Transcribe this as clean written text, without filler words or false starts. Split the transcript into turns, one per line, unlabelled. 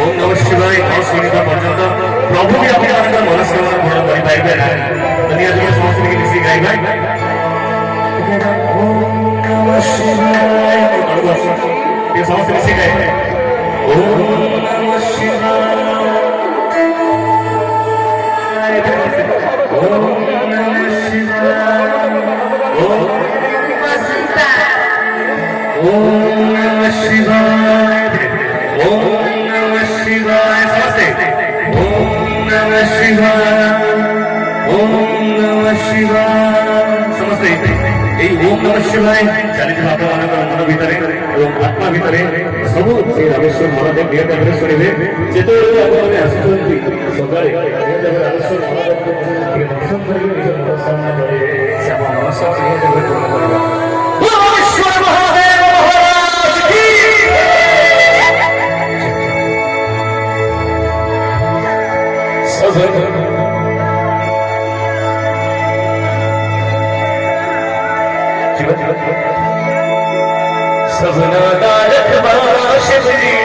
ओम नमः शिवाय श्रीनिका पर्यंत प्रभु भी अपने मनस्कामना पूर्ण करें समस्त मिसी गाइबा ओम नमः शिवाय समस्त मिसी गाइबा ओम नमः शिवाय ओम नमः शिवाय ओम नमः शिवाय ओम नमः शिवाय समस्ते ओम नमः शिवाय ओम नमः शिवाय समस्ते ओम नमः शिवाय चलित मन भितर आत्मा भितर सब श्री रामेश्वर महादेव निहत शुणे जिते आसुच्च सकाले रामेश्वर महादेव दर्शन कर मनोकामना करे सबना दारक शिवजी